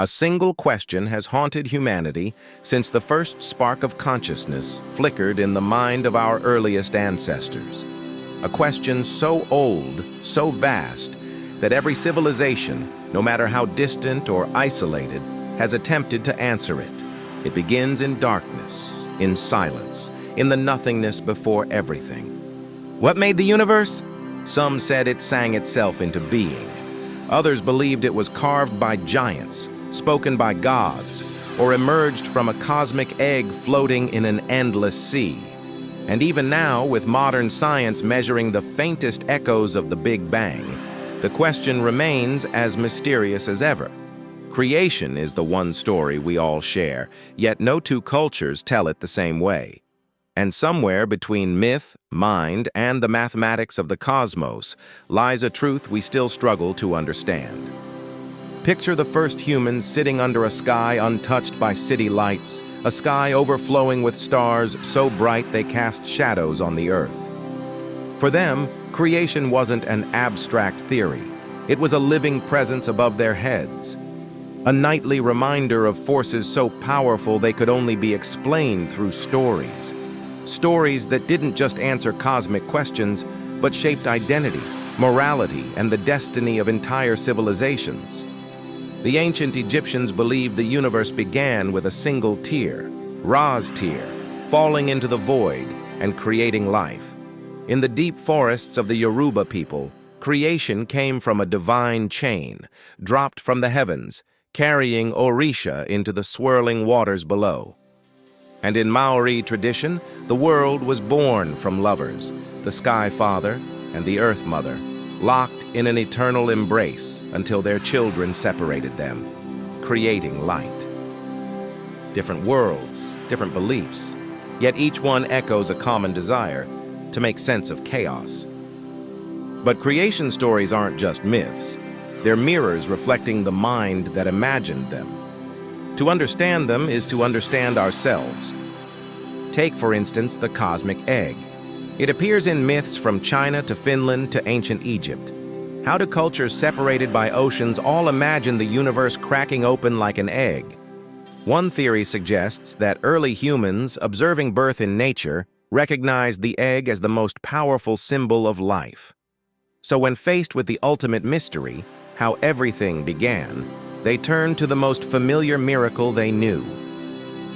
A single question has haunted humanity since the first spark of consciousness flickered in the mind of our earliest ancestors. A question so old, so vast, that every civilization, no matter how distant or isolated, has attempted to answer it. It begins in darkness, in silence, in the nothingness before everything. What made the universe? Some said it sang itself into being. Others believed it was carved by giants, spoken by gods, or emerged from a cosmic egg floating in an endless sea. And even now, with modern science measuring the faintest echoes of the Big Bang, the question remains as mysterious as ever. Creation is the one story we all share, yet no two cultures tell it the same way. And somewhere between myth, mind, and the mathematics of the cosmos lies a truth we still struggle to understand. Picture the first humans sitting under a sky untouched by city lights, a sky overflowing with stars so bright they cast shadows on the earth. For them, creation wasn't an abstract theory. It was a living presence above their heads. A nightly reminder of forces so powerful they could only be explained through stories. Stories that didn't just answer cosmic questions, but shaped identity, morality, and the destiny of entire civilizations. The ancient Egyptians believed the universe began with a single tear, Ra's tear, falling into the void and creating life. In the deep forests of the Yoruba people, creation came from a divine chain, dropped from the heavens, carrying Orisha into the swirling waters below. And in Maori tradition, the world was born from lovers, the Sky Father and the Earth Mother, locked in an eternal embrace until their children separated them, creating light. Different worlds, different beliefs, yet each one echoes a common desire to make sense of chaos. But creation stories aren't just myths. They're mirrors reflecting the mind that imagined them. To understand them is to understand ourselves. Take, for instance, the cosmic egg. It appears in myths from China to Finland to ancient Egypt. How do cultures separated by oceans all imagine the universe cracking open like an egg? One theory suggests that early humans, observing birth in nature, recognized the egg as the most powerful symbol of life. So when faced with the ultimate mystery, how everything began, they turned to the most familiar miracle they knew.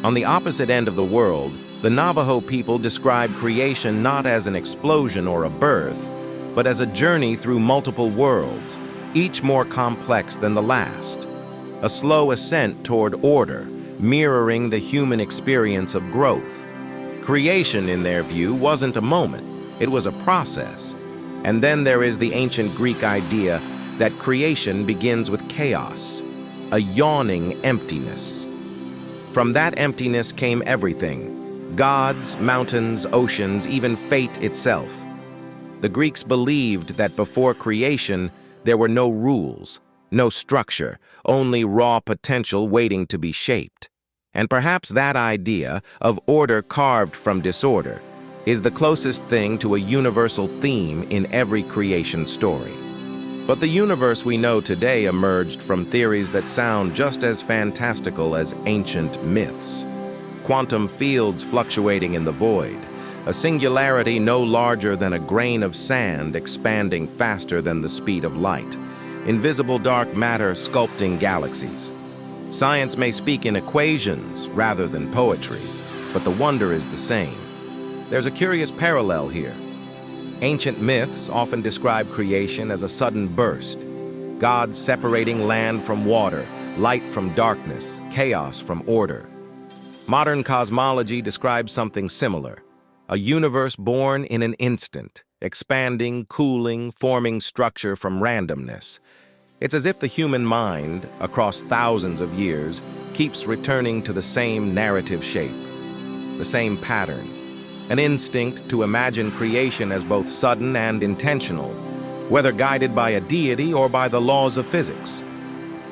On the opposite end of the world, the Navajo people describe creation not as an explosion or a birth, but as a journey through multiple worlds, each more complex than the last. A slow ascent toward order, mirroring the human experience of growth. Creation, in their view, wasn't a moment, it was a process. And then there is the ancient Greek idea that creation begins with chaos, a yawning emptiness. From that emptiness came everything: gods, mountains, oceans, even fate itself. The Greeks believed that before creation, there were no rules, no structure, only raw potential waiting to be shaped. And perhaps that idea of order carved from disorder is the closest thing to a universal theme in every creation story. But the universe we know today emerged from theories that sound just as fantastical as ancient myths. Quantum fields fluctuating in the void, a singularity no larger than a grain of sand expanding faster than the speed of light, invisible dark matter sculpting galaxies. Science may speak in equations rather than poetry, but the wonder is the same. There's a curious parallel here. Ancient myths often describe creation as a sudden burst, gods separating land from water, light from darkness, chaos from order. Modern cosmology describes something similar, a universe born in an instant, expanding, cooling, forming structure from randomness. It's as if the human mind, across thousands of years, keeps returning to the same narrative shape, the same pattern, an instinct to imagine creation as both sudden and intentional, whether guided by a deity or by the laws of physics.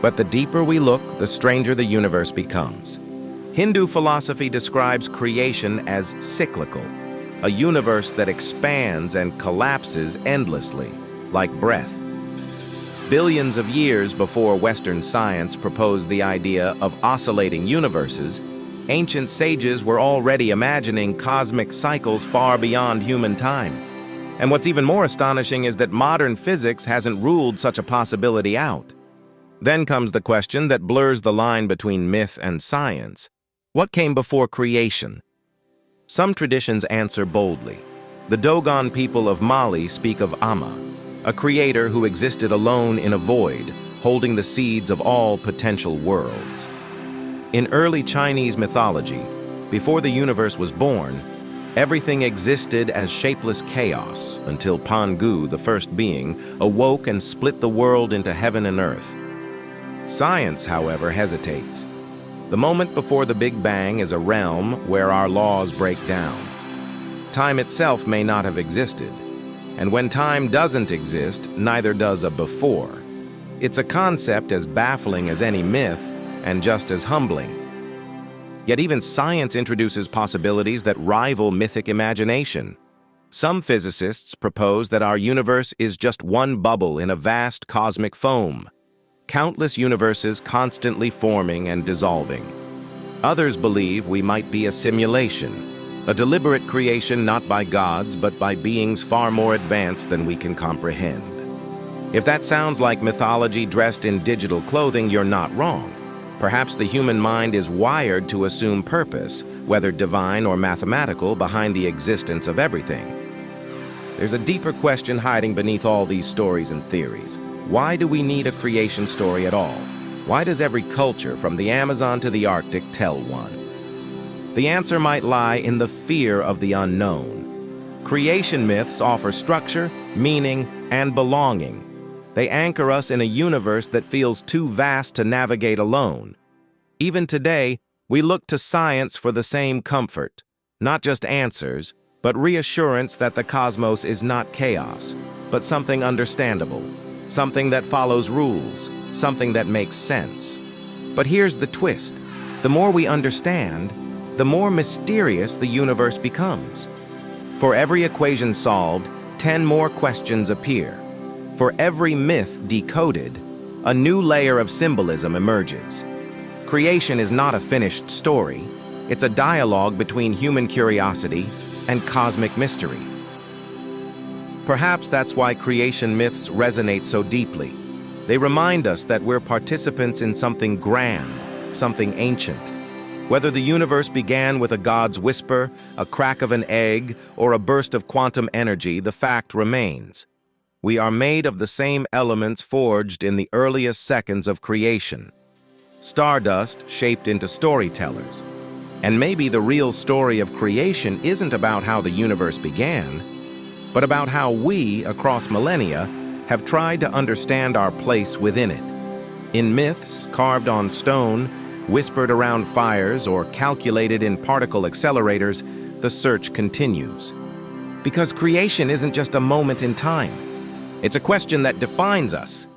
But the deeper we look, the stranger the universe becomes. Hindu philosophy describes creation as cyclical, a universe that expands and collapses endlessly, like breath. billions of years before Western science proposed the idea of oscillating universes, ancient sages were already imagining cosmic cycles far beyond human time. And what's even more astonishing is that modern physics hasn't ruled such a possibility out. Then comes the question that blurs the line between myth and science. What came before creation? Some traditions answer boldly. The Dogon people of Mali speak of Amma, a creator who existed alone in a void, holding the seeds of all potential worlds. In early Chinese mythology, before the universe was born, everything existed as shapeless chaos until Pangu, the first being, awoke and split the world into heaven and earth. Science, however, hesitates. The moment before the Big Bang is a realm where our laws break down. Time itself may not have existed, and when time doesn't exist, neither does a before. It's a concept as baffling as any myth, and just as humbling. Yet even science introduces possibilities that rival mythic imagination. Some physicists propose that our universe is just one bubble in a vast cosmic foam, countless universes constantly forming and dissolving. Others believe we might be a simulation, a deliberate creation not by gods but by beings far more advanced than we can comprehend. If that sounds like mythology dressed in digital clothing, you're not wrong. Perhaps the human mind is wired to assume purpose, whether divine or mathematical, behind the existence of everything. There's a deeper question hiding beneath all these stories and theories. Why do we need a creation story at all? Why does every culture, from the Amazon to the Arctic, tell one? The answer might lie in the fear of the unknown. Creation myths offer structure, meaning, and belonging. They anchor us in a universe that feels too vast to navigate alone. Even today, we look to science for the same comfort, not just answers, but reassurance that the cosmos is not chaos, but something understandable, something that follows rules, something that makes sense. But here's the twist. The more we understand, the more mysterious the universe becomes. For every equation solved, 10 more questions appear. For every myth decoded, a new layer of symbolism emerges. Creation is not a finished story. It's a dialogue between human curiosity and cosmic mystery. Perhaps that's why creation myths resonate so deeply. They remind us that we're participants in something grand, something ancient. Whether the universe began with a god's whisper, a crack of an egg, or a burst of quantum energy, the fact remains. We are made of the same elements forged in the earliest seconds of creation. Stardust shaped into storytellers. And maybe the real story of creation isn't about how the universe began, but about how we, across millennia, have tried to understand our place within it. In myths carved on stone, whispered around fires, or calculated in particle accelerators, the search continues. Because creation isn't just a moment in time. It's a question that defines us,